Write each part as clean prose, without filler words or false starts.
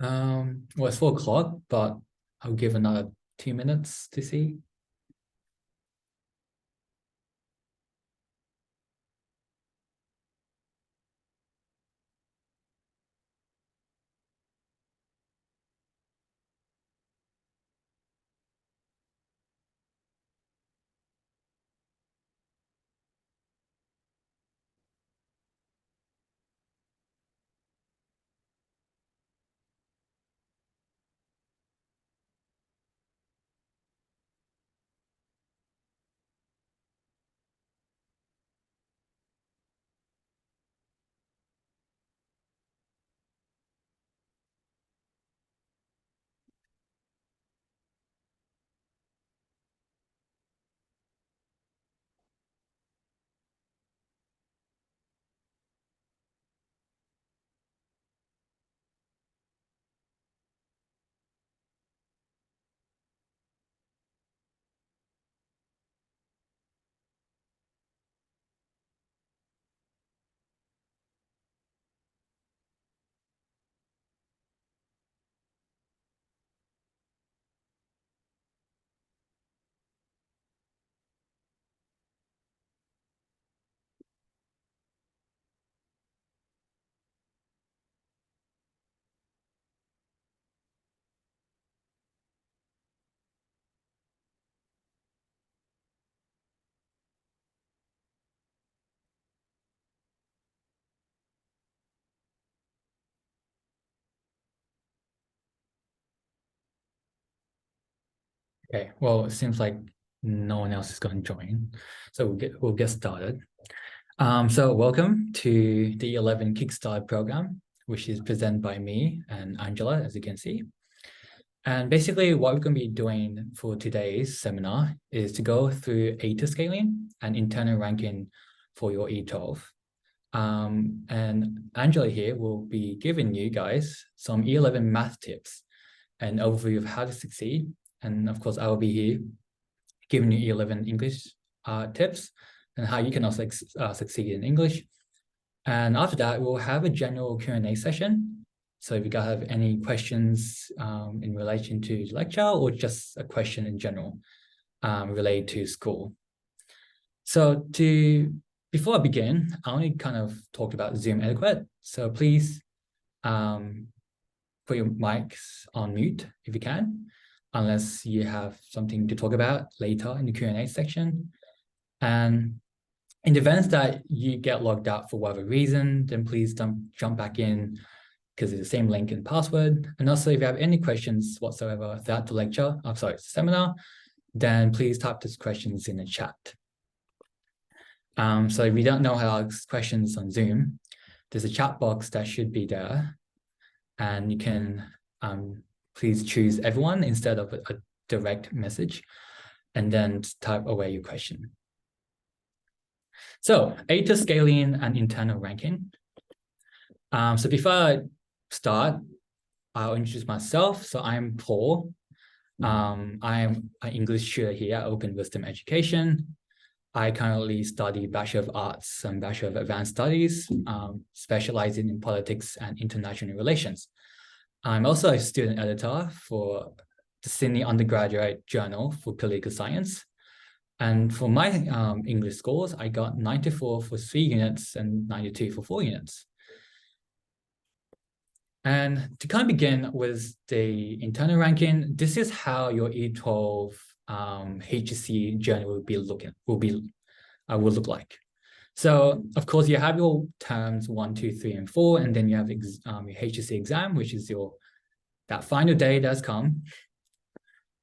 Well, it's 4 o'clock, but I'll give another 2 minutes to see. Okay, well, it seems like no one else is going to join, so we'll get started. So welcome to the 11 Kickstart program, which is presented by me and Angela, as you can see. And basically, what we're going to be doing for today's seminar is to go through ATAR scaling and internal ranking for your E12. And Angela here will be giving you guys some E11 math tips and overview of how to succeed. And of course, I will be here giving you E11 English tips and how you can also succeed in English. And after that, we'll have a general Q&A session. So if you guys have any questions in relation to the lecture or just a question in general related to school. So before I begin, I only kind of talked about Zoom etiquette. So please put your mics on mute if you can, unless you have something to talk about later in the Q&A section. And in the event that you get logged out for whatever reason, then please don't jump back in because it's the same link and password. And also, if you have any questions whatsoever throughout the lecture, seminar, then please type those questions in the chat. So if you don't know how to ask questions on Zoom, there's a chat box that should be there. And you can please choose everyone instead of a direct message, and then type away your question. So ATAR scaling and internal ranking. So before I start, I'll introduce myself. So I'm Paul. I am an English tutor here at Open Wisdom Education. I currently study Bachelor of Arts and Bachelor of Advanced Studies, specializing in politics and international relations. I'm also a student editor for the Sydney Undergraduate Journal for Political Science. And for my English scores, I got 94 for 3 units and 92 for 4 units. And to kind of begin with the internal ranking, this is how your E12 HSC journey will look like. So of course you have your terms 1, 2, 3, and 4, and then you have your HSC exam, which is that final day that's come.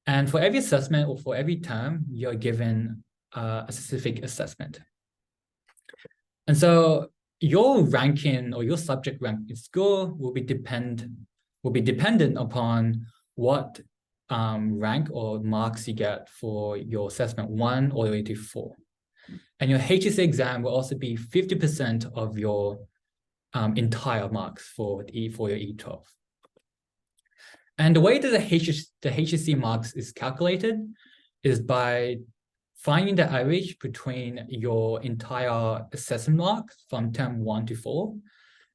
And for every assessment or for every term, you're given a specific assessment. And so your ranking or your subject rank score will be dependent upon what rank or marks you get for your assessment 1 all the way to 4. And your HSC exam will also be 50% of your entire marks for your E12. And the way that the HSC marks is calculated is by finding the average between your entire assessment marks from term 1 to 4,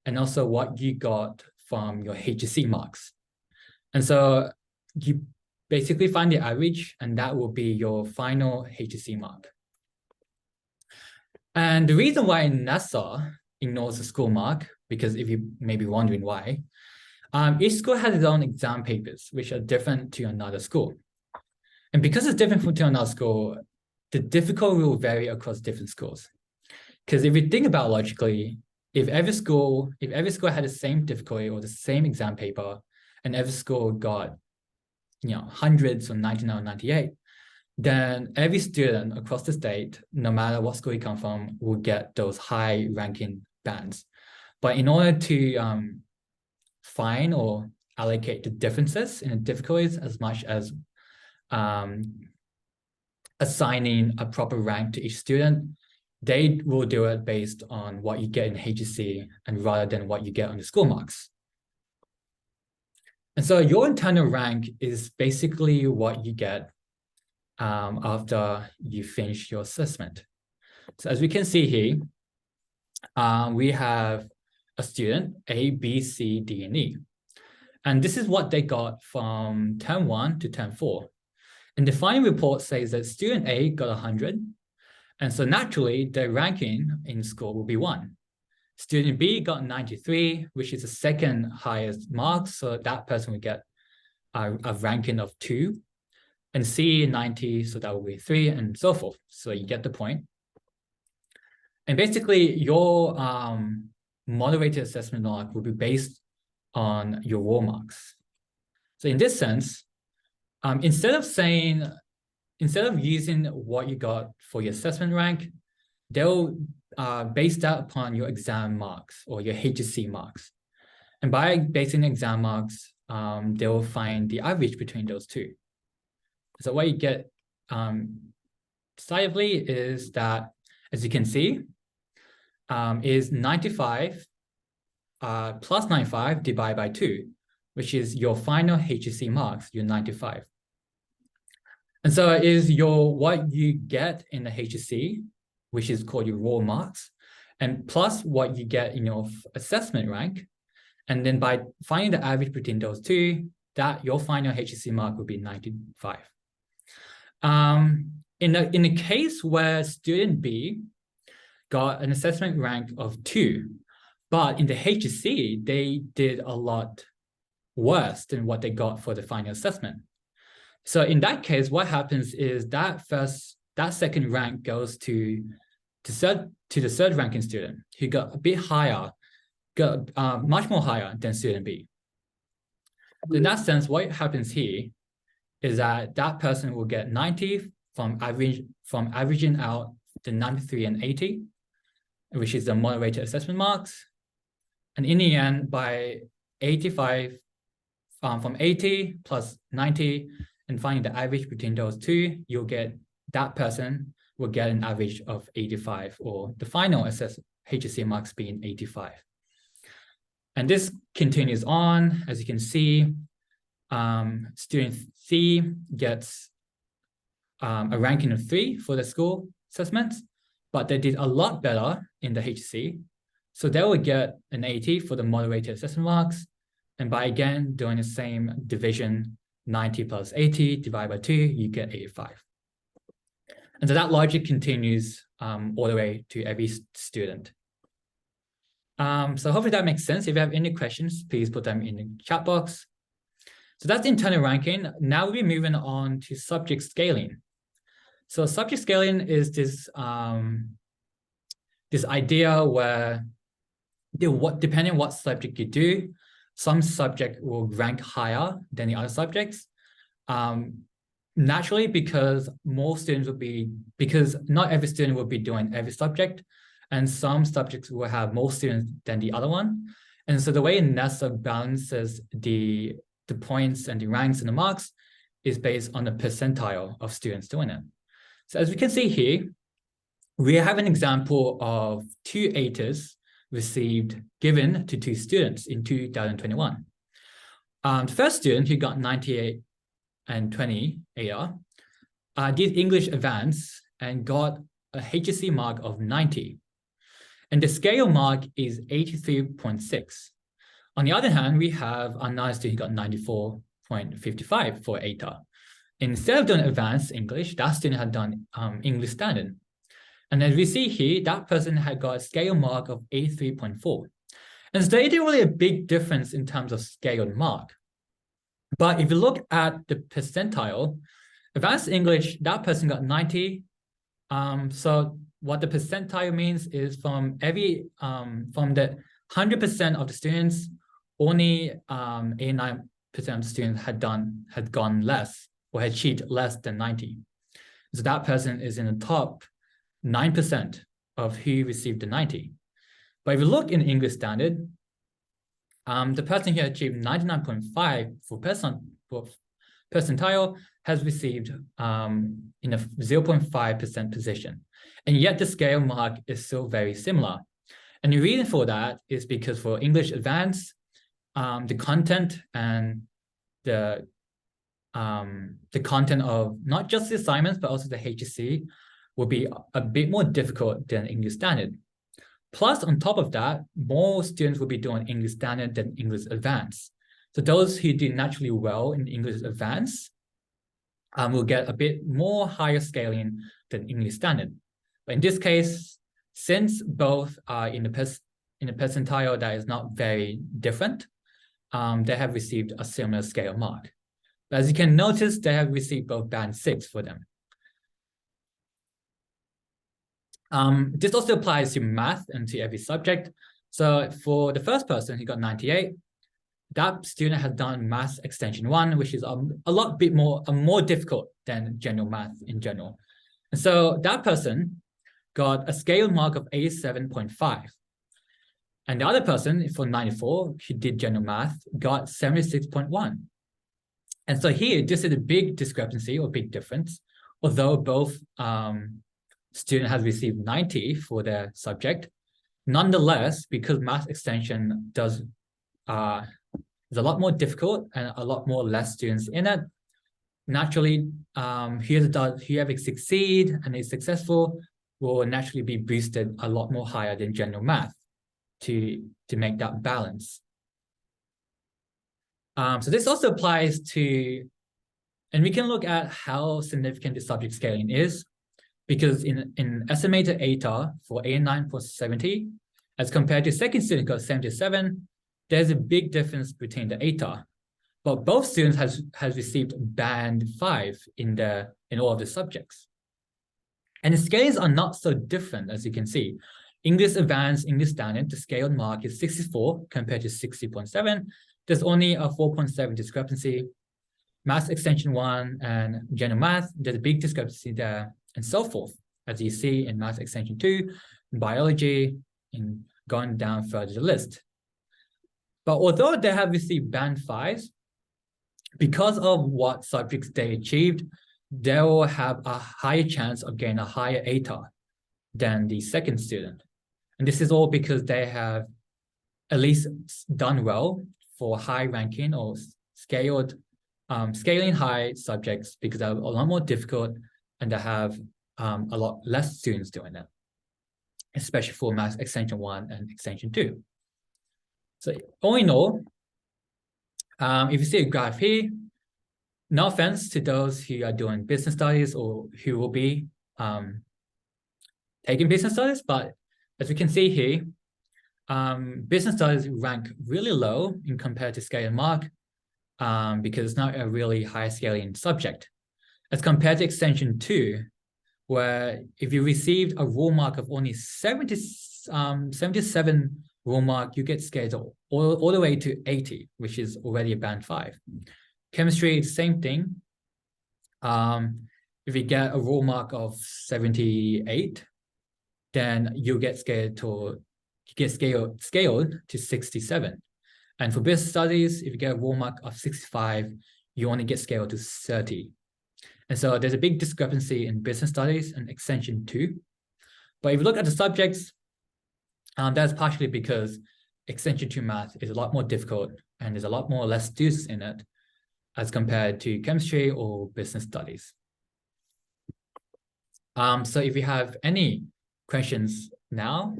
and also what you got from your HSC marks. And so you basically find the average, and that will be your final HSC mark. And the reason why NASA ignores the school mark, because if you may be wondering why, each school has its own exam papers, which are different to another school. And because it's different from to another school, the difficulty will vary across different schools. Because if you think about it logically, if every school had the same difficulty or the same exam paper, and every school got, hundreds or 99 or 98, then every student across the state, no matter what school you come from, will get those high ranking bands. But in order to find or allocate the differences in the difficulties as much as assigning a proper rank to each student, they will do it based on what you get in HSC and rather than what you get on the school marks. And so your internal rank is basically what you get after you finish your assessment. So as we can see here, we have a student A, B, C, D, and E. And this is what they got from term 1 to term 4. And the final report says that student A got 100. And so naturally, their ranking in school will be 1. Student B got 93, which is the second highest mark. So that person will get a ranking of 2. And C 90, so that will be 3, and so forth. So you get the point. And basically, your moderated assessment mark will be based on your raw marks. So in this sense, instead of using what you got for your assessment rank, they'll base that upon your exam marks or your HSC marks. And by basing exam marks, they'll find the average between those two. So what you get decidedly is that, as you can see, is 95 plus 95 divided by 2, which is your final HSC marks, your 95. And so it is what you get in the HSC, which is called your raw marks, and plus what you get in your assessment rank. And then by finding the average between those two, that your final HSC mark will be 95. In the case where student B got an assessment rank of 2, but in the HSC, they did a lot worse than what they got for the final assessment. So in that case, what happens is that second rank goes to the third ranking student who got a bit higher, got much more higher than student B. In that sense, what happens here is that person will get 90 from averaging out the 93 and 80, which is the moderated assessment marks. And in the end, by 85, from 80 plus 90, and finding the average between those two, that person will get an average of 85, or the final HSC marks being 85. And this continues on, as you can see. Student C gets a ranking of 3 for the school assessments, but they did a lot better in the HSC. So they will get an 80 for the moderated assessment marks. And by again doing the same division, 90 plus 80 divided by 2, you get 85. And so that logic continues all the way to every student. So hopefully that makes sense. If you have any questions, please put them in the chat box. So that's the internal ranking. Now we're moving on to subject scaling. So subject scaling is this idea where depending on what subject you do, some subject will rank higher than the other subjects. Naturally, because not every student will be doing every subject, and some subjects will have more students than the other one. And so the way NASA balances the points and the ranks and the marks is based on the percentile of students doing it. So as we can see here, we have an example of 2 ATARs given to 2 students in 2021. The first student who got 98 and 20 ATAR did English Advanced and got a HSC mark of 90. And the scale mark is 83.6. On the other hand, we have another student who got 94 0.55 for ATAR. Instead of doing advanced English, that student had done English standard. And as we see here, that person had got a scale mark of 83.4. And so there isn't really a big difference in terms of scaled mark. But if you look at the percentile, advanced English, that person got 90. So what the percentile means is from the 100% of the students, only 89% of the students had gone less or had achieved less than 90. So that person is in the top 9% of who received the 90. But if you look in English standard, the person here achieved 99.5 for percentile has received in a 0.5% position. And yet the scale mark is still very similar. And the reason for that is because for English Advanced, the content and the content of not just the assignments, but also the HSC will be a bit more difficult than English Standard. Plus, on top of that, more students will be doing English Standard than English Advanced. So those who do naturally well in English Advanced will get a bit more higher scaling than English Standard. But in this case, since both are in the percentile that is not very different, they have received a similar scale mark. But as you can notice, they have received both band 6 for them. This also applies to math and to every subject. So for the first person, he got 98. That student has done math extension 1, which is a more difficult than general math in general. And so that person got a scale mark of 87.5. And the other person, for 94, who did general math, got 76.1. And so here, this is a big discrepancy or big difference. Although both student has received 90 for their subject, nonetheless, because math extension is a lot more difficult and a lot more less students in it, naturally, whoever succeed and is successful will naturally be boosted a lot more higher than general math to make that balance. So this also applies to, and we can look at how significant the subject scaling is, because in estimated ATAR for A9 plus 70, as compared to second student got 77, there's a big difference between the ATAR. But both students has received band 5 in all of the subjects. And the scales are not so different, as you can see. English Advanced, English Standard, the scaled mark is 64 compared to 60.7. There's only a 4.7 discrepancy. Math Extension 1 and General Math, there's a big discrepancy there, and so forth, as you see in Math Extension 2, Biology, and going down further the list. But although they have received band 5s, because of what subjects they achieved, they will have a higher chance of getting a higher ATAR than the second student. And this is all because they have at least done well for high ranking or scaling high subjects, because they're a lot more difficult and they have a lot less students doing that, especially for Math Extension 1 and Extension 2. So all in all, if you see a graph here, no offense to those who are doing business studies or who will be taking business studies, but as we can see here, business studies rank really low in compared to scale and mark because it's not a really high scaling subject. As compared to Extension 2, where if you received a raw mark of only 77 raw mark, you get scaled all the way to 80, which is already a band 5. Chemistry, it's the same thing. If you get a raw mark of 78, then you get scaled to 67. And for business studies, if you get a raw mark of 65, you only get scaled to 30. And so there's a big discrepancy in business studies and Extension 2. But if you look at the subjects, that's partially because Extension 2 math is a lot more difficult and there's a lot more less students in it as compared to chemistry or business studies. So if you have any questions now,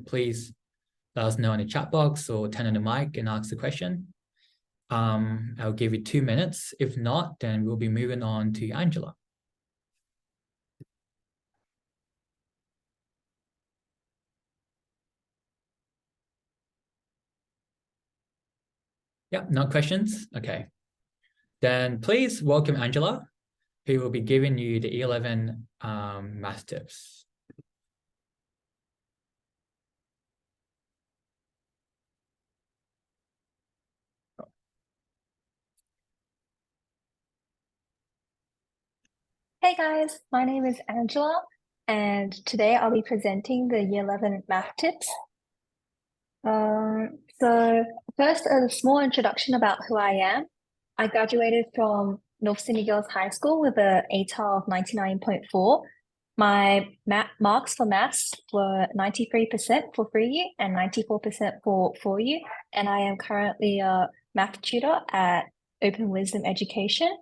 please let us know in the chat box or turn on the mic and ask the question. I'll give you 2 minutes. If not, then we'll be moving on to Angela. Yeah, no questions? Okay. Then please welcome Angela, who will be giving you the 11 math tips. Hey guys, my name is Angela, and today I'll be presenting the Year 11 math tips. So first, a small introduction about who I am. I graduated from North Sydney Girls High School with an ATAR of 99.4. My marks for maths were 93% for 3U and 94% for 4U, and I am currently a math tutor at Open Wisdom Education.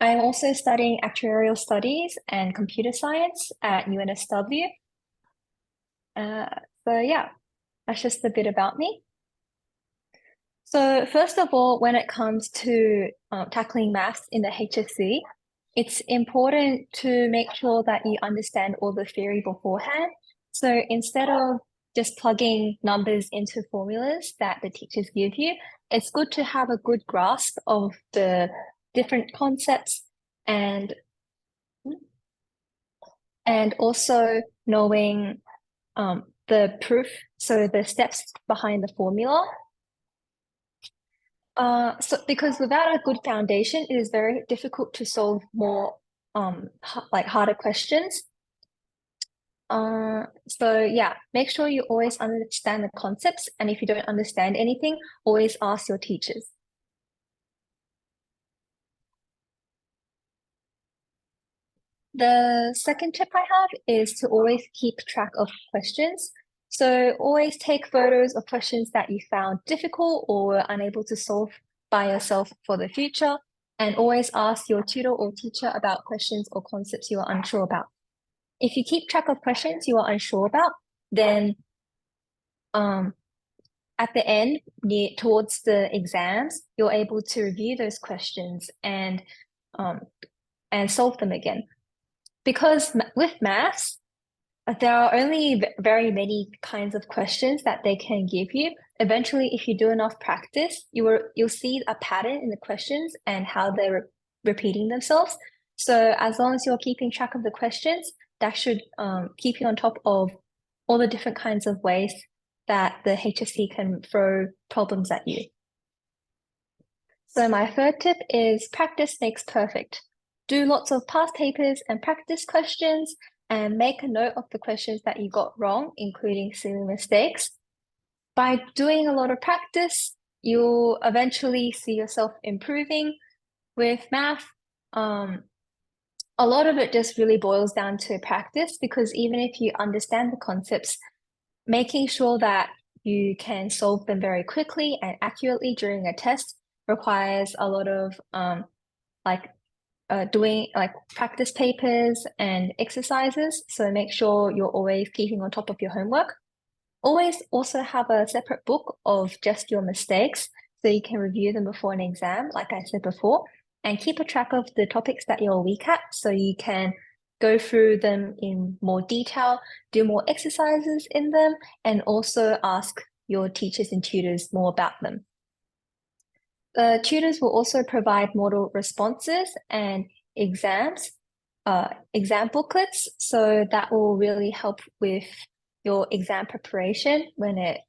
I am also studying actuarial studies and computer science at UNSW. So yeah, that's just a bit about me. So first of all, when it comes to tackling maths in the HSC, it's important to make sure that you understand all the theory beforehand. So instead of just plugging numbers into formulas that the teachers give you, it's good to have a good grasp of the different concepts and also knowing the proof, so the steps behind the formula. So because without a good foundation, it is very difficult to solve more like harder questions. So yeah, make sure you always understand the concepts, and if you don't understand anything, always ask your teachers. The second tip I have is to always keep track of questions. So always take photos of questions that you found difficult or unable to solve by yourself for the future, and always ask your tutor or teacher about questions or concepts you are unsure about. If you keep track of questions you are unsure about, then at the end, towards the exams, you're able to review those questions and solve them again. Because with maths, there are only very many kinds of questions that they can give you. Eventually, if you do enough practice, you'll see a pattern in the questions and how they're repeating themselves. So as long as you're keeping track of the questions, that should keep you on top of all the different kinds of ways that the HSC can throw problems at you. So my third tip is practice makes perfect. Do lots of past papers and practice questions, and make a note of the questions that you got wrong, including silly mistakes. By doing a lot of practice, you'll eventually see yourself improving with math. A lot of it just really boils down to practice, because even if you understand the concepts, making sure that you can solve them very quickly and accurately during a test requires a lot of doing like practice papers and exercises. So make sure you're always keeping on top of your homework. Always also have a separate book of just your mistakes so you can review them before an exam, like I said before, and keep a track of the topics that you're weak at so you can go through them in more detail, do more exercises in them, and also ask your teachers and tutors more about them. The tutors will also provide model responses and exam booklets, so that will really help with your exam preparation when it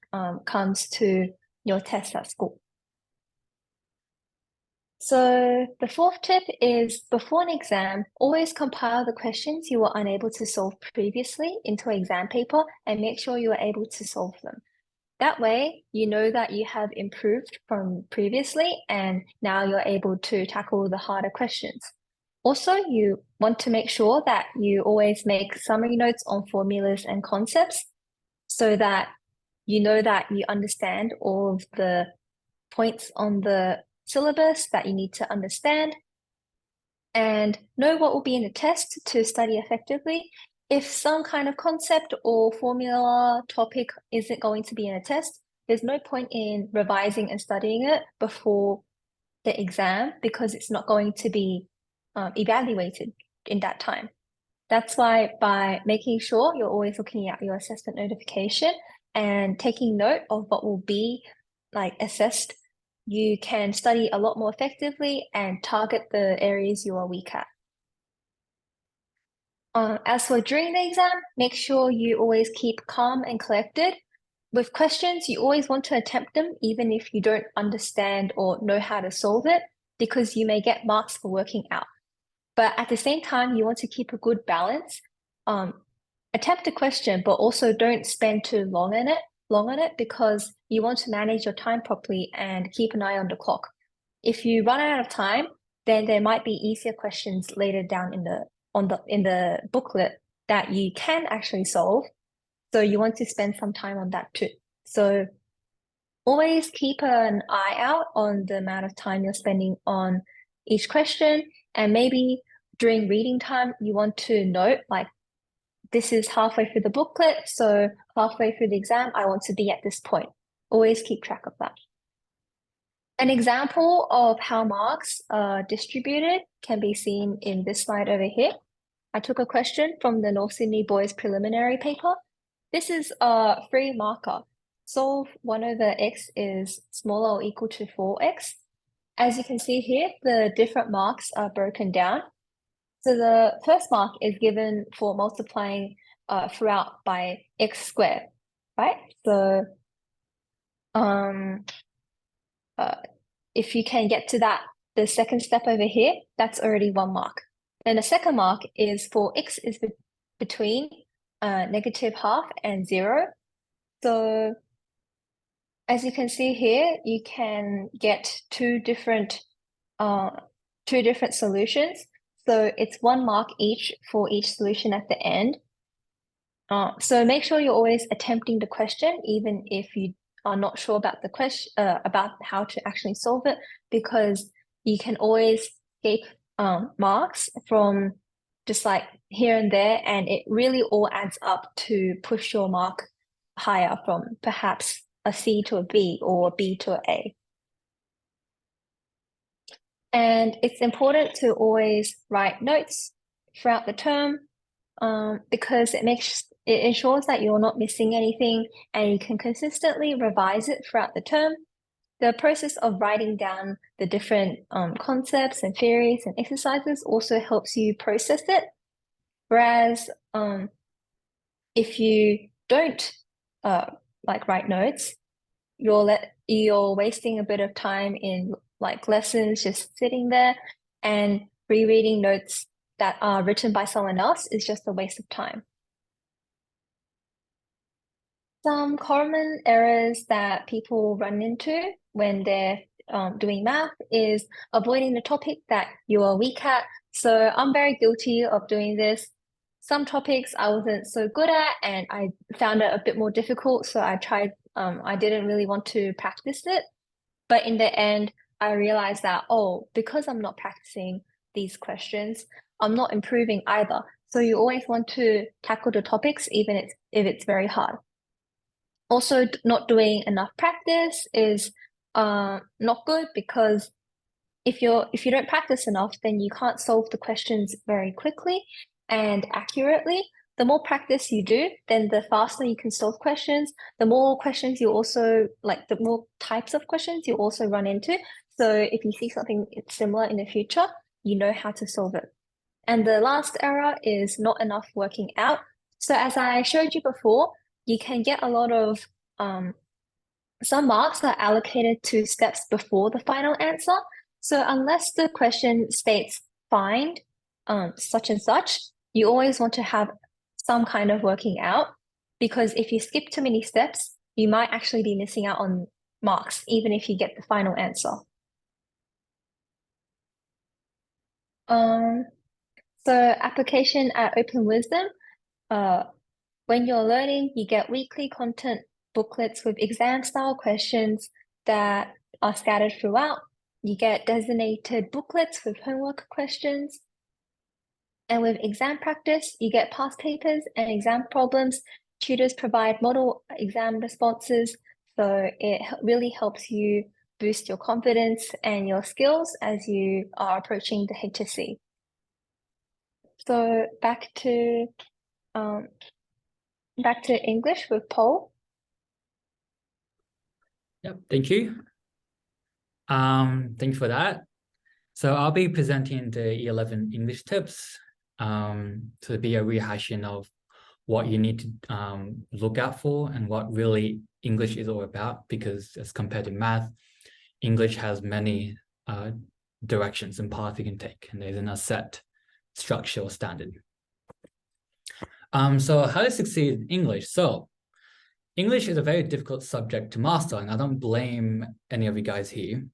comes to your tests at school. So the fourth tip is, before an exam, always compile the questions you were unable to solve previously into an exam paper and make sure you are able to solve them. That way, you know that you have improved from previously and now you're able to tackle the harder questions. Also, you want to make sure that you always make summary notes on formulas and concepts so that you know that you understand all of the points on the syllabus that you need to understand, and know what will be in the test to study effectively. If some kind of concept or formula topic isn't going to be in a test, there's no point in revising and studying it before the exam because it's not going to be evaluated in that time. That's why by making sure you're always looking at your assessment notification and taking note of what will be like assessed, you can study a lot more effectively and target the areas you are weak at. As for during the exam, make sure you always keep calm and collected. With questions, you always want to attempt them even if you don't understand or know how to solve it, because you may get marks for working out. But at the same time, you want to keep a good balance. Attempt a question, but also don't spend too long on it because you want to manage your time properly and keep an eye on the clock. If you run out of time, then there might be easier questions later down in the booklet that you can actually solve. So you want to spend some time on that too. So always keep an eye out on the amount of time you're spending on each question. And maybe during reading time, you want to note like, this is halfway through the booklet, so halfway through the exam, I want to be at this point. Always keep track of that. An example of how marks are distributed can be seen in this slide over here. I took a question from the North Sydney Boys preliminary paper. This is a free marker. Solve 1 over x is smaller or equal to 4x. As you can see here, the different marks are broken down. So the first mark is given for multiplying throughout by x squared, right? So if you can get to that, the second step over here, that's already 1 mark. Then the second mark is for x is between -½ and 0. So as you can see here, you can get two different solutions. So it's 1 mark each for each solution at the end. So make sure you're always attempting the question, even if you are not sure about the question, about how to actually solve it, because you can always escape marks from just like here and there, and it really all adds up to push your mark higher from perhaps a C to a B or a B to an A. And it's important to always write notes throughout the term because it ensures that you're not missing anything and you can consistently revise it throughout the term. The process of writing down the different concepts and theories and exercises also helps you process it. Whereas if you don't like write notes, you're wasting a bit of time in like lessons just sitting there, and rereading notes that are written by someone else is just a waste of time. Some common errors that people run into when they're doing math is avoiding the topic that you are weak at. So I'm very guilty of doing this. Some topics I wasn't so good at and I found it a bit more difficult, so I didn't really want to practice it. But in the end, I realized that, because I'm not practicing these questions, I'm not improving either. So you always want to tackle the topics, even if it's very hard. Also, not doing enough practice is not good, because if you don't practice enough, then you can't solve the questions very quickly and accurately. The more practice you do, then the faster you can solve questions. The more questions you also, like the more types of questions you also run into. So if you see something similar in the future, you know how to solve it. And the last error is not enough working out. So as I showed you before, you can get a lot of, some marks are allocated to steps before the final answer. So unless the question states find such and such, you always want to have some kind of working out, because if you skip too many steps, you might actually be missing out on marks, even if you get the final answer. So application at Open Wisdom, when you're learning, you get weekly content booklets with exam style questions that are scattered throughout. You get designated booklets with homework questions. And with exam practice, you get past papers and exam problems. Tutors provide model exam responses, so it really helps you boost your confidence and your skills as you are approaching the HSC. So back to English with Paul. Yep, thank you. Thank you for that. So I'll be presenting the 11 English tips to be a rehashing of what you need to look out for and what really English is all about, because as compared to math, English has many directions and paths you can take, and there isn't a set structure or standard. So how to succeed in English? So English is a very difficult subject to master, and I don't blame any of you guys here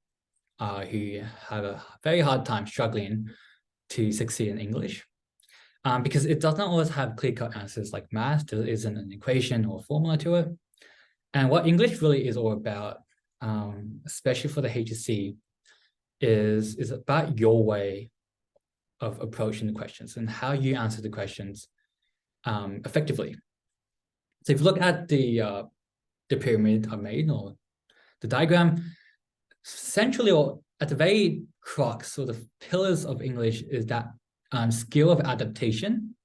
who have a very hard time struggling to succeed in English, because it does not always have clear-cut answers like math. There isn't an equation or formula to it. And what English really is all about, especially for the HSC, is about your way of approaching the questions and how you answer the questions effectively. So if you look at the pyramid I made, or the diagram, centrally or at the very crux or the pillars of English is that skill of adaptation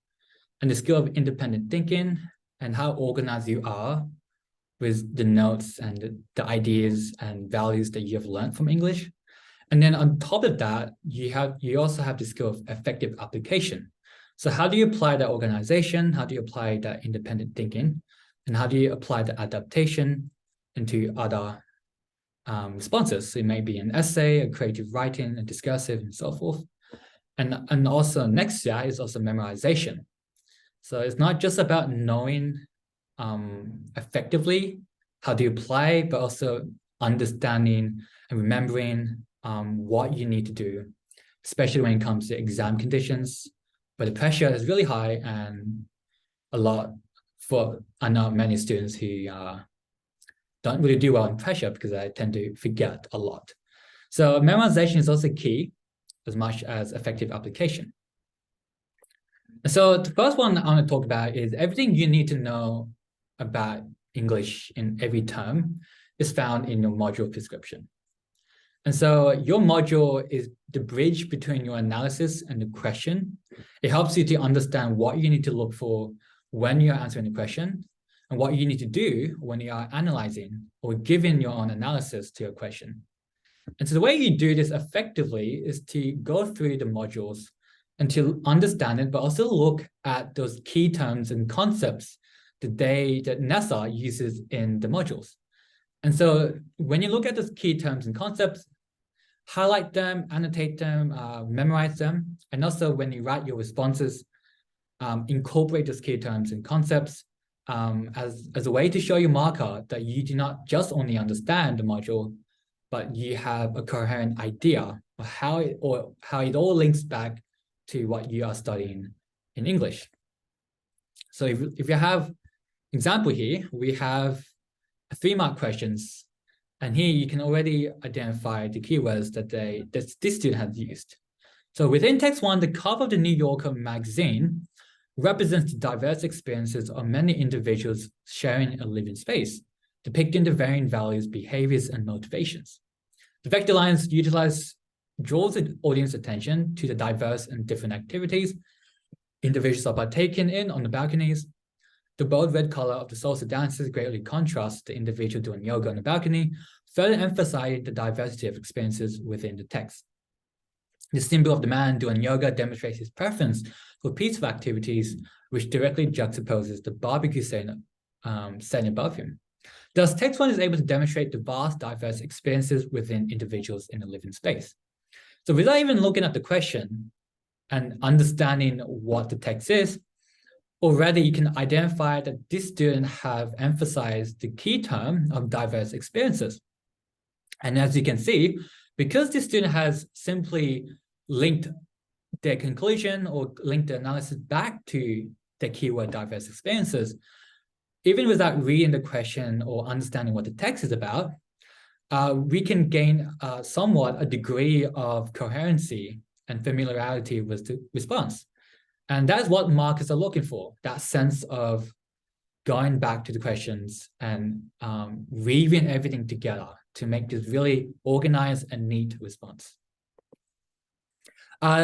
and the skill of independent thinking and how organized you are with the notes and the ideas and values that you have learned from English. And then on top of that, you also have the skill of effective application. So how do you apply that organization? How do you apply that independent thinking? And how do you apply the adaptation into other responses? It may be an essay, a creative writing, a discursive, and so forth. And also next year is also memorization. So it's not just about knowing effectively how do you apply, but also understanding and remembering what you need to do, especially when it comes to exam conditions, where the pressure is really high, and I know many students who don't really do well in pressure because I tend to forget a lot. So memorization is also key as much as effective application. So the first one I want to talk about is everything you need to know about English in every term is found in your module prescription. And so your module is the bridge between your analysis and the question. It helps you to understand what you need to look for when you're answering the question and what you need to do when you are analyzing or giving your own analysis to your question. And so the way you do this effectively is to go through the modules and to understand it, but also look at those key terms and concepts that NESA uses in the modules. And so when you look at those key terms and concepts, highlight them, annotate them, memorize them. And also when you write your responses, incorporate those key terms and concepts as a way to show your marker that you do not just only understand the module, but you have a coherent idea of how it all links back to what you are studying in English. So if you have example here, we have 3-mark questions, and here you can already identify the keywords that this student has used. So within text 1, the cover of the New Yorker magazine represents the diverse experiences of many individuals sharing a living space, depicting the varying values, behaviors, and motivations. The vector lines draws the audience attention to the diverse and different activities individuals are partaking in on the balconies. The bold red color of the salsa dancers greatly contrasts the individual doing yoga on the balcony, further emphasizing the diversity of experiences within the text. The symbol of the man doing yoga demonstrates his preference for peaceful activities, which directly juxtaposes the barbecue setting above him. Thus, text 1 is able to demonstrate the vast, diverse experiences within individuals in a living space. So without even looking at the question and understanding what the text is, already you can identify that this student have emphasized the key term of diverse experiences. And as you can see, because this student has simply linked their conclusion or linked the analysis back to the keyword diverse experiences, even without reading the question or understanding what the text is about, we can gain somewhat a degree of coherency and familiarity with the response. And that's what markers are looking for, that sense of going back to the questions and weaving everything together to make this really organized and neat response.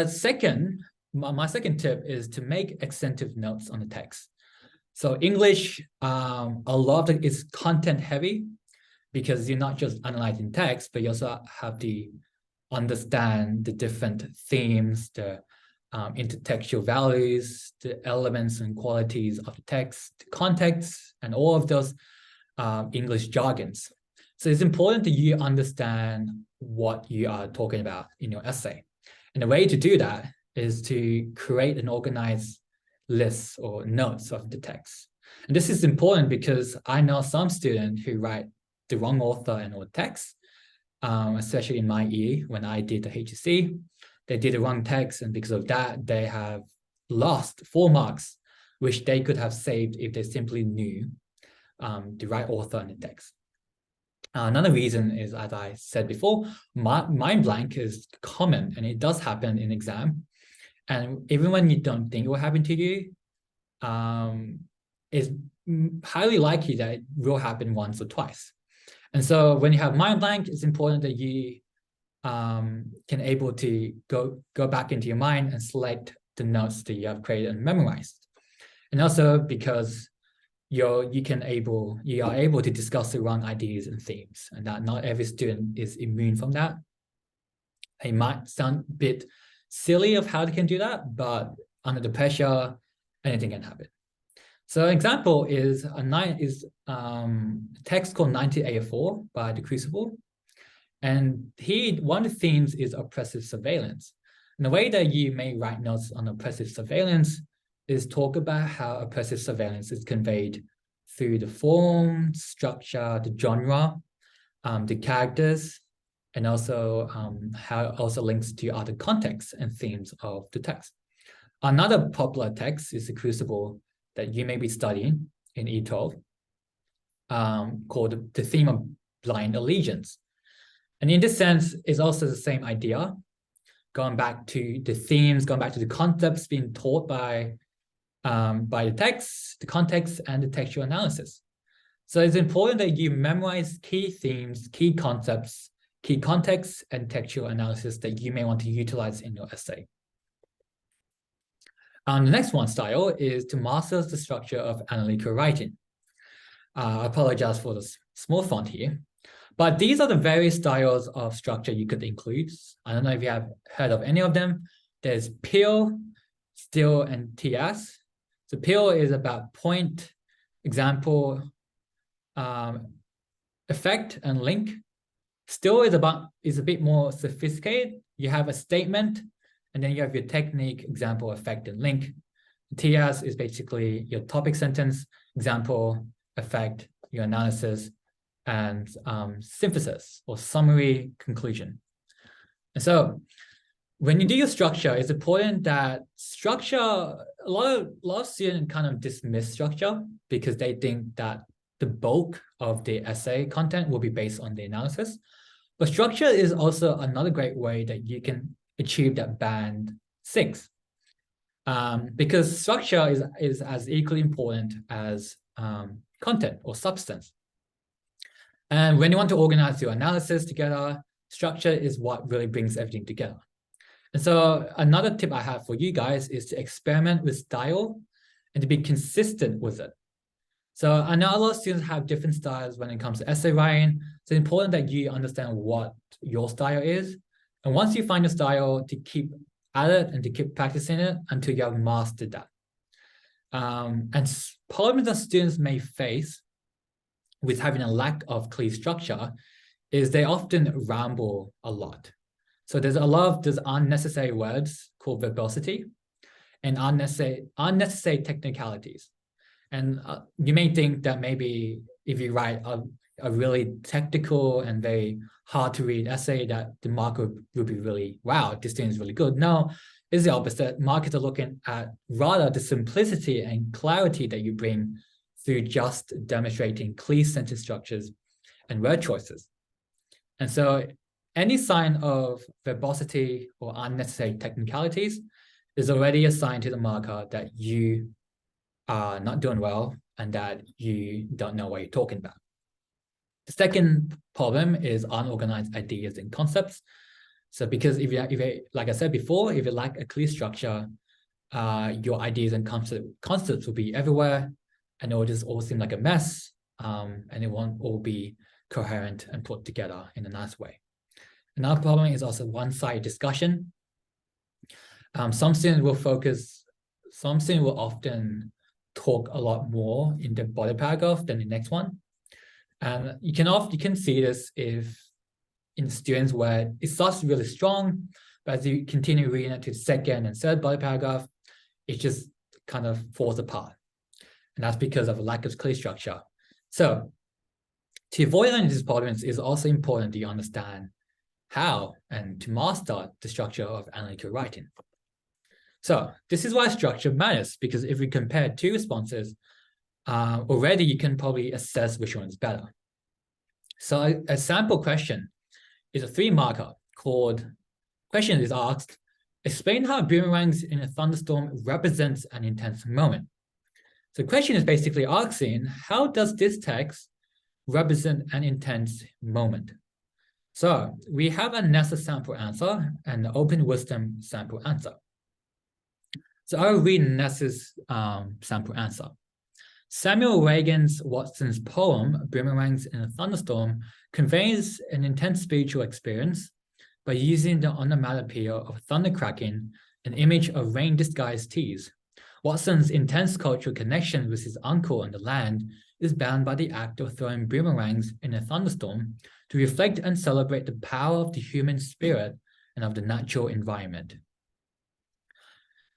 Second, my second tip is to make extensive notes on the text. So English, a lot of it is content heavy because you're not just analyzing text, but you also have to understand the different themes, the intertextual values, the elements and qualities of the text, the context, and all of those English jargons. So it's important that you understand what you are talking about in your essay. And the way to do that is to create an organized list or notes of the text. And this is important because I know some students who write the wrong author and or text, especially in my year when I did the HSC, they did the wrong text, and because of that, they have lost 4 marks, which they could have saved if they simply knew the right author and the text. Another reason is, as I said before, mind blank is common, and it does happen in exam. And even when you don't think it will happen to you, it's highly likely that it will happen once or twice. And so when you have mind blank, it's important that you can able to go back into your mind and select the notes that you have created and memorized. And also because you are able to discuss the wrong ideas and themes, and that not every student is immune from that. It might sound a bit silly of how they can do that, but under the pressure, anything can happen. So an example is a text called 1984 by The Crucible. And here, one of the themes is oppressive surveillance. And the way that you may write notes on oppressive surveillance is talk about how oppressive surveillance is conveyed through the form, structure, the genre, the characters, and also how it also links to other contexts and themes of the text. Another popular text is The Crucible that you may be studying in E12, called The Theme of Blind Allegiance. And in this sense, it's also the same idea, going back to the themes, going back to the concepts being taught by the text, the context, and the textual analysis. So it's important that you memorize key themes, key concepts, key contexts, and textual analysis that you may want to utilize in your essay. The next one style is to master the structure of analytical writing. I apologize for the small font here. But these are the various styles of structure you could include. I don't know if you have heard of any of them. There's peel, still, and TS. So peel is about point, example, effect, and link. Still is a bit more sophisticated. You have a statement, and then you have your technique, example, effect, and link. TS is basically your topic sentence, example, effect, your analysis, and synthesis or summary conclusion. And so when you do your structure, it's important that structure, a lot of students kind of dismiss structure because they think that the bulk of the essay content will be based on the analysis. But structure is also another great way that you can achieve that band 6. Because structure is as equally important as content or substance. And when you want to organize your analysis together, structure is what really brings everything together. And so another tip I have for you guys is to experiment with style and to be consistent with it. So I know a lot of students have different styles when it comes to essay writing. So it's important that you understand what your style is. And once you find your style, to keep at it and to keep practicing it until you have mastered that. And problems that students may face with having a lack of clear structure is they often ramble a lot. So there's a lot of these unnecessary words called verbosity and unnecessary technicalities. And you may think that maybe if you write a really technical and very hard to read essay that the marker will be really, wow, this thing is really good. No, it's the opposite. Markers are looking at rather the simplicity and clarity that you bring through just demonstrating clear sentence structures and word choices. And so any sign of verbosity or unnecessary technicalities is already a sign to the marker that you are not doing well and that you don't know what you're talking about. The second problem is unorganized ideas and concepts. So because if you like I said before, if you lack a clear structure, your ideas and concepts will be everywhere, and it will just all seem like a mess, and it won't all be coherent and put together in a nice way. Another problem is also one-sided discussion. Some students will often talk a lot more in the body paragraph than the next one. And you can see this in students where it starts really strong, but as you continue reading it to the second and third body paragraph, it just kind of falls apart. And that's because of a lack of clear structure. So to avoid any of these problems, it's also important that you understand how and to master the structure of analytical writing. So this is why structure matters, because if we compare two responses, already you can probably assess which one is better. So a sample question is a 3-marker called, question is asked, explain how boomerangs in a thunderstorm represents an intense moment. So the question is basically asking, how does this text represent an intense moment? So we have a NASA sample answer and an open wisdom sample answer. So I'll read NES's sample answer. Samuel Reagan's Watson's poem, Boomerangs in a Thunderstorm, conveys an intense spiritual experience by using the onomatopoeia of thunder cracking, an image of rain disguised tears. Watson's intense cultural connection with his uncle on the land is bound by the act of throwing boomerangs in a thunderstorm to reflect and celebrate the power of the human spirit and of the natural environment.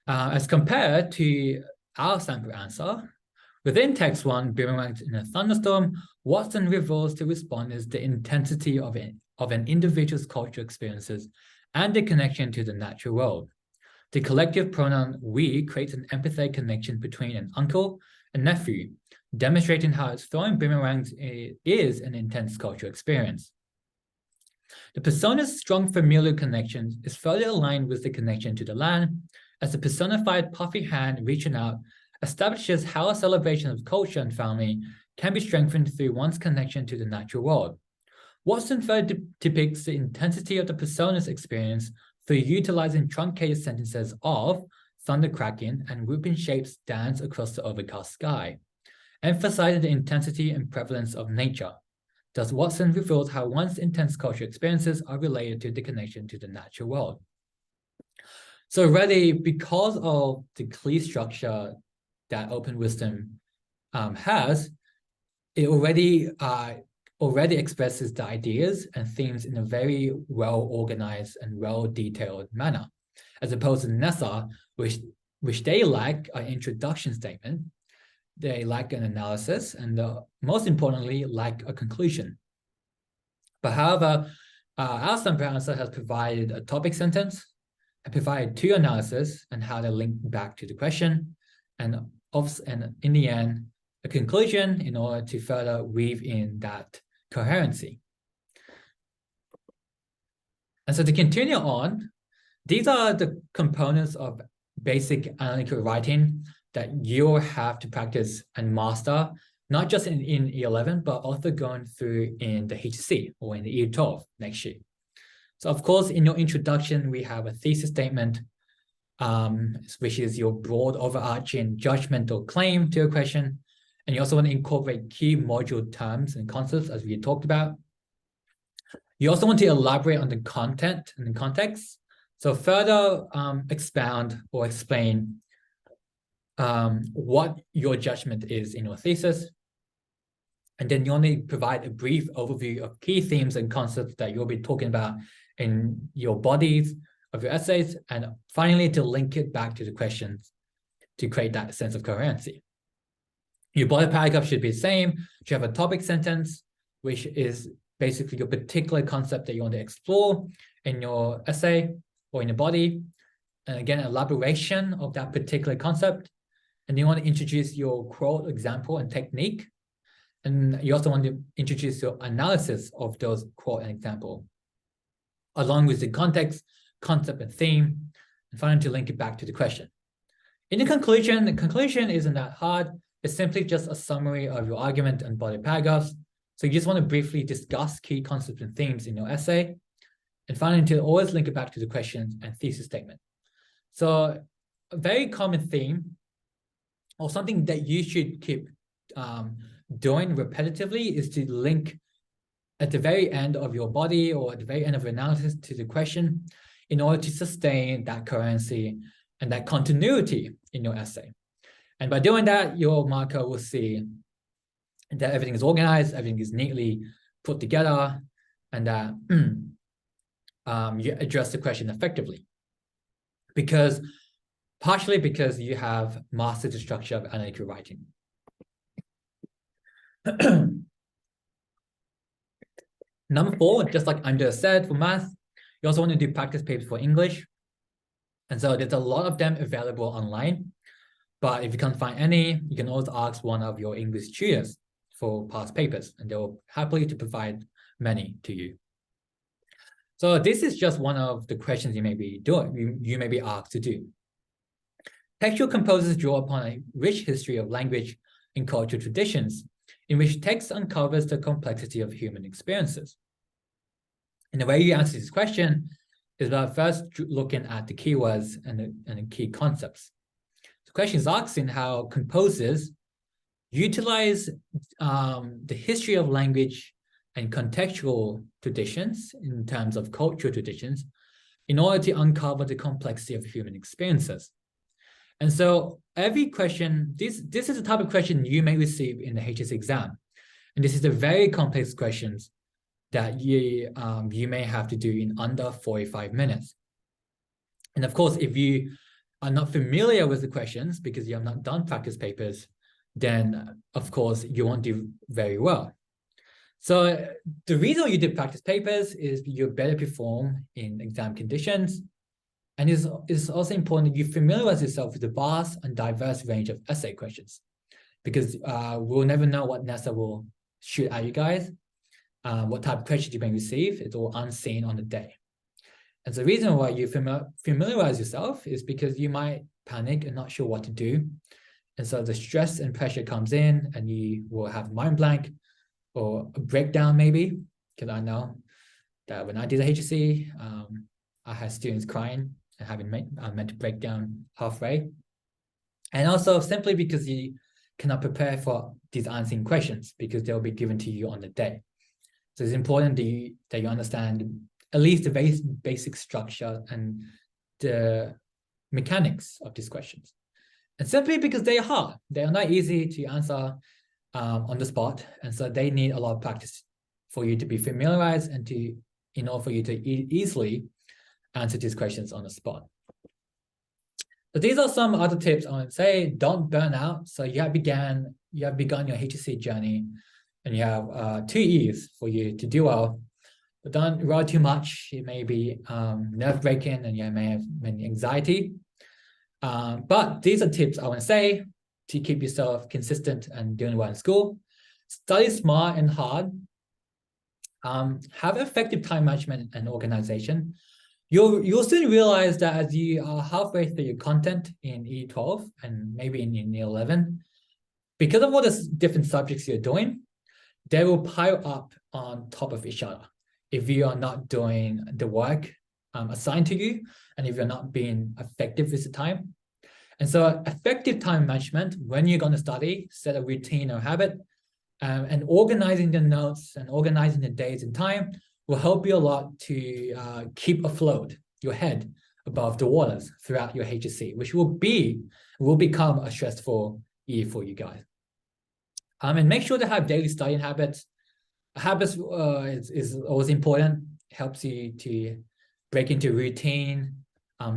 As compared to our sample answer, within text 1, boomerangs in a thunderstorm, Watson reveals to respondents the intensity of an individual's cultural experiences and the connection to the natural world. The collective pronoun we creates an empathetic connection between an uncle and nephew, demonstrating how throwing boomerangs is an intense cultural experience. The persona's strong familial connection is further aligned with the connection to the land, as the personified puffy hand reaching out establishes how a celebration of culture and family can be strengthened through one's connection to the natural world. Watson further depicts the intensity of the persona's experience through utilizing truncated sentences of thunder cracking and whooping shapes dance across the overcast sky, emphasizing the intensity and prevalence of nature. Thus, Watson reveals how one's intense cultural experiences are related to the connection to the natural world. So already, because of the clear structure that open wisdom has, it already expresses the ideas and themes in a very well-organized and well-detailed manner, as opposed to NESA, which they lack an introduction statement, they lack an analysis, and most importantly, lack a conclusion. But however, our sample answer has provided a topic sentence, and provided 2 analysis and how they link back to the question, and in the end, a conclusion in order to further weave in that coherency. And so to continue on, these are the components of basic analytical writing that you'll have to practice and master, not just in E11, but also going through in the HSC or in the E12 next year. So of course, in your introduction, we have a thesis statement, which is your broad overarching judgmental claim to a question. And you also want to incorporate key module terms and concepts as we talked about. You also want to elaborate on the content and the context. So further expound or explain what your judgment is in your thesis. And then you only provide a brief overview of key themes and concepts that you'll be talking about in your bodies of your essays. And finally, to link it back to the questions to create that sense of coherency. Your body paragraph should be the same. You have a topic sentence, which is basically your particular concept that you want to explore in your essay or in your body. And again, elaboration of that particular concept. And you want to introduce your quote, example, and technique. And you also want to introduce your analysis of those quote and example, along with the context, concept, and theme, and finally to link it back to the question. In the conclusion isn't that hard. It's simply just a summary of your argument and body paragraphs. So you just want to briefly discuss key concepts and themes in your essay. And finally, to always link it back to the question and thesis statement. So a very common theme, or something that you should keep doing repetitively, is to link at the very end of your body or at the very end of your analysis to the question in order to sustain that coherency and that continuity in your essay. And by doing that, your marker will see that everything is organized, everything is neatly put together, and that you address the question effectively. Partially because you have mastered the structure of analytical writing. Number 4, just like Andrea said, for math, you also want to do practice papers for English. And so there's a lot of them available online. But if you can't find any, you can always ask one of your English tutors for past papers, and they'll happily to provide many to you. So this is just one of the questions you may be doing, you may be asked to do. Textual composers draw upon a rich history of language and cultural traditions in which text uncovers the complexity of human experiences. And the way you answer this question is by first looking at the keywords and the key concepts. The question is asking how composers utilize the history of language and contextual traditions in terms of cultural traditions in order to uncover the complexity of human experiences. And so every question, this is the type of question you may receive in the HSC exam. And this is the very complex questions that you may have to do in under 45 minutes. And of course, if you are not familiar with the questions because you have not done practice papers, then of course you won't do very well. So the reason you did practice papers is you better perform in exam conditions. And it's also important that you familiarize yourself with the vast and diverse range of essay questions, because we'll never know what NASA will shoot at you guys, what type of questions you may receive. It's all unseen on the day. And so the reason why you familiarize yourself is because you might panic and not sure what to do. And so the stress and pressure comes in and you will have mind blank or a breakdown maybe, because I know that when I did the HSC, I had students crying and having meant to break down halfway. And also simply because you cannot prepare for these unseen questions because they'll be given to you on the day. So it's important that you understand at least the very basic structure and the mechanics of these questions. And simply because they are hard, they are not easy to answer on the spot. And so they need a lot of practice for you to be familiarized and in order for you to easily answer these questions on the spot. So these are some other tips I would say. Don't burn out. So you have begun your HSC journey and you have 2 years for you to do well. But don't roll too much. It may be nerve-wracking and you may have many anxiety. But these are tips I want to say to keep yourself consistent and doing well in school. Study smart and hard. Have effective time management and organization. You'll soon realize that as you are halfway through your content in E12 and maybe in E11, because of all the different subjects you're doing, they will pile up on top of each other if you are not doing the work assigned to you and if you're not being effective with the time. And so effective time management, when you're going to study, set a routine or habit, and organizing the notes and organizing the days and time will help you a lot to keep afloat your head above the waters throughout your HSC, which will become a stressful year for you guys. And make sure to have daily studying habits. Habits is always important. Helps you to break into routine,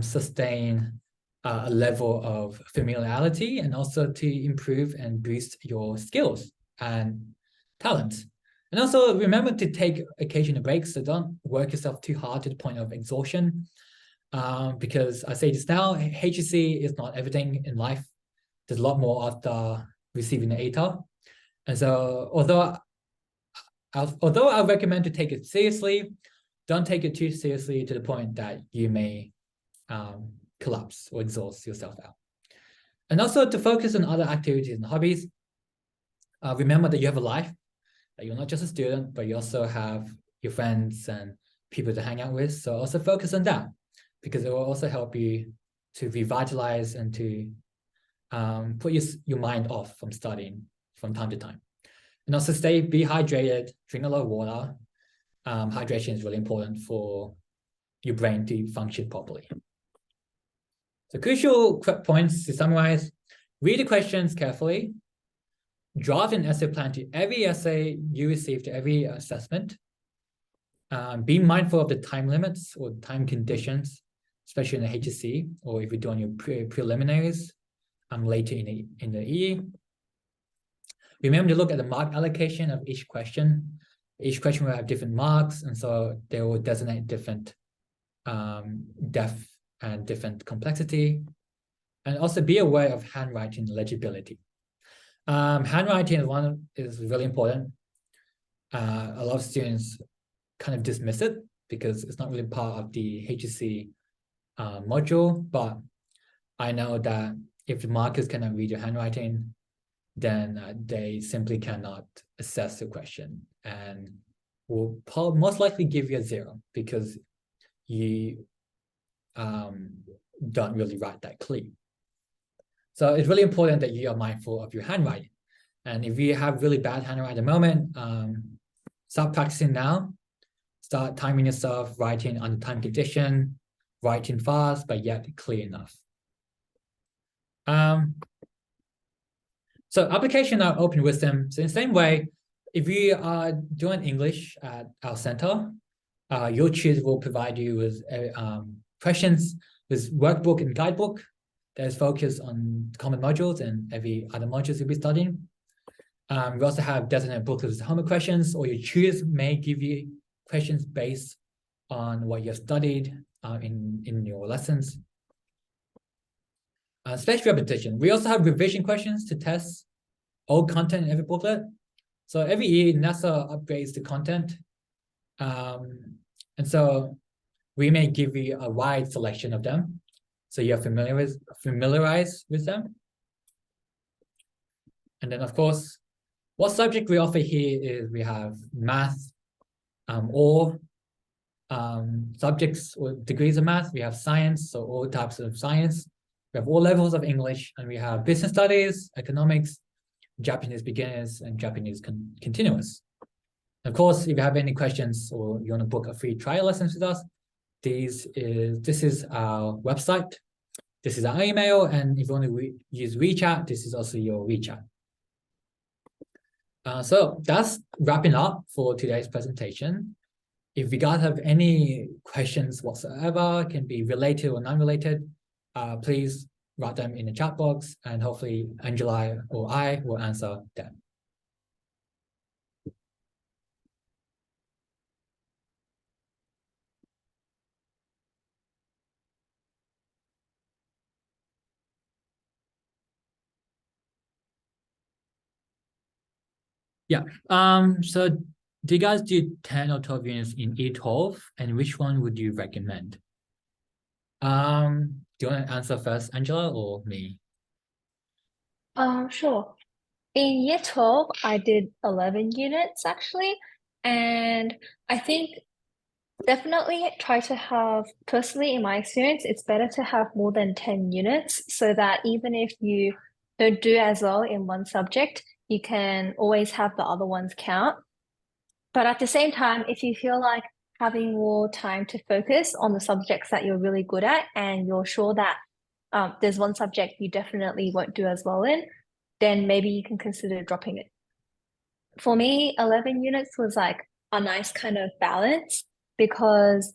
sustain a level of familiarity, and also to improve and boost your skills and talents. And also remember to take occasional breaks. So don't work yourself too hard to the point of exhaustion. Because I say this now, HSC is not everything in life. There's a lot more after receiving the ATAR. And so although I recommend to take it seriously, don't take it too seriously to the point that you may collapse or exhaust yourself out. And also to focus on other activities and hobbies. Remember that you have a life. that you're not just a student, but you also have your friends and people to hang out with. So also focus on that, because it will also help you to revitalize and to put your mind off from studying from time to time. And also be hydrated, drink a lot of water. Hydration is really important for your brain to function properly. So crucial points to summarize: read the questions carefully, draft an essay plan to every essay you receive, to every assessment. Be mindful of the time limits or time conditions, especially in the HSC, or if you're doing your preliminaries later in the EE. Remember to look at the mark allocation of each question. Each question will have different marks, and so they will designate different depth and different complexity. And also be aware of handwriting legibility. Handwriting is really important. A lot of students kind of dismiss it because it's not really part of the HSC module, but I know that if the markers cannot read your handwriting, then they simply cannot assess the question and will most likely give you a 0 because you don't really write that clean. So it's really important that you are mindful of your handwriting. And if you have really bad handwriting at the moment, start practicing now. Start timing yourself, writing under time condition, writing fast, but yet clear enough. So application of open wisdom. So in the same way, if you are doing English at our center, your tutor will provide you with questions with workbook and guidebook that is focused on common modules and every other modules you'll be studying. We also have designated booklets with homework questions, or your tutors may give you questions based on what you've studied in your lessons. Spaced repetition. We also have revision questions to test old content in every booklet. So every year, NASA upgrades the content. And so we may give you a wide selection of them, so you're familiarized with them. And then, of course, what subject we offer here is we have math, or subjects or degrees of math. We have science, so all types of science. We have all levels of English, and we have business studies, economics, Japanese beginners, and Japanese continuous. Of course, if you have any questions or you want to book a free trial lessons with us, this is our website. This is our email, and if you want to use WeChat, this is also your WeChat. So that's wrapping up for today's presentation. If you guys have any questions whatsoever, can be related or non-related, please write them in the chat box, and hopefully Angela or I will answer them. Yeah. So do you guys do 10 or 12 units in E12, and which one would you recommend? Do you want to answer first, Angela, or me? Sure. In year 12, I did 11 units actually, and I think definitely try to have, personally in my experience, it's better to have more than 10 units so that even if you don't do as well in one subject, you can always have the other ones count. But at the same time, if you feel like having more time to focus on the subjects that you're really good at and you're sure that there's one subject you definitely won't do as well in, then maybe you can consider dropping it. For me, 11 units was like a nice kind of balance because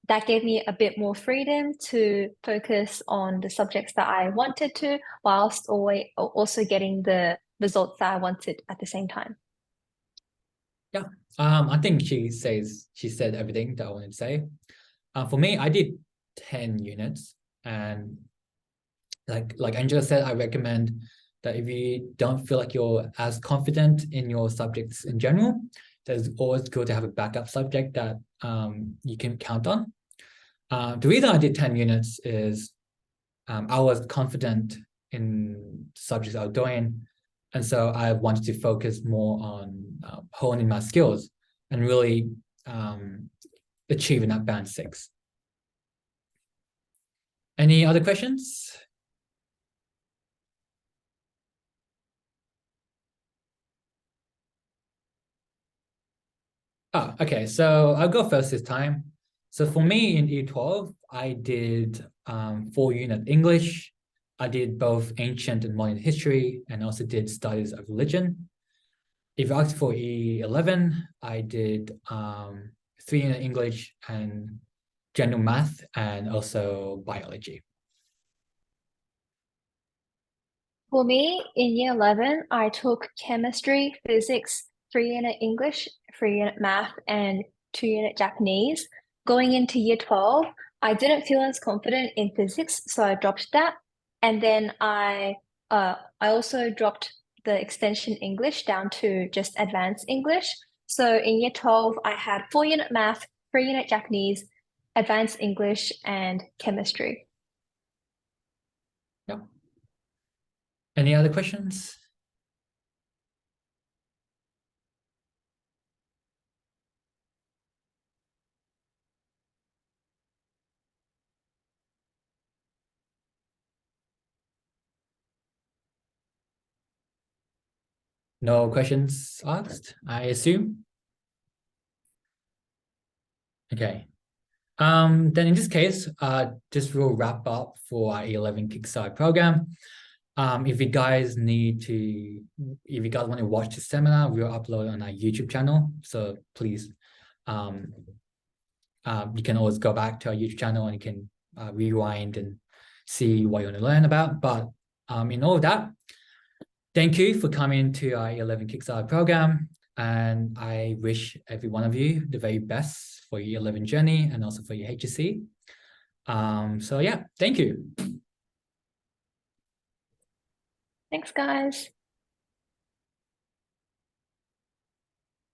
that gave me a bit more freedom to focus on the subjects that I wanted to, whilst always also getting the results that I wanted at the same time. Yeah, I think she said everything that I wanted to say. For me, I did 10 units, and like Angela said, I recommend that if you don't feel like you're as confident in your subjects in general, there's always good to have a backup subject that you can count on. The reason I did 10 units is I was confident in subjects I was doing, And so I wanted to focus more on honing my skills and really achieving that band 6. Any other questions? Oh, okay, so I'll go first this time. So for me in Year 12, I did 4-unit English. I did both ancient and modern history, and also did studies of religion. If you asked for Year 11, I did 3-unit English and general math and also biology. For me, in year 11, I took chemistry, physics, 3-unit English, 3-unit math, and 2-unit Japanese. Going into year 12, I didn't feel as confident in physics, so I dropped that. And then I also dropped the extension English down to just advanced English. So in year 12, I had 4-unit math, 3-unit Japanese, advanced English, and chemistry. Yep. Any other questions? No questions asked, I assume. Okay. Then in this case, this will wrap up for our 11 Kickstart program. If you guys want to watch the seminar, we'll upload on our YouTube channel. So please, you can always go back to our YouTube channel and you can rewind and see what you want to learn about. But in all of that, thank you for coming to our 11 Kickstart program. And I wish every one of you the very best for your 11 journey and also for your HSC. So yeah, thank you. Thanks, guys.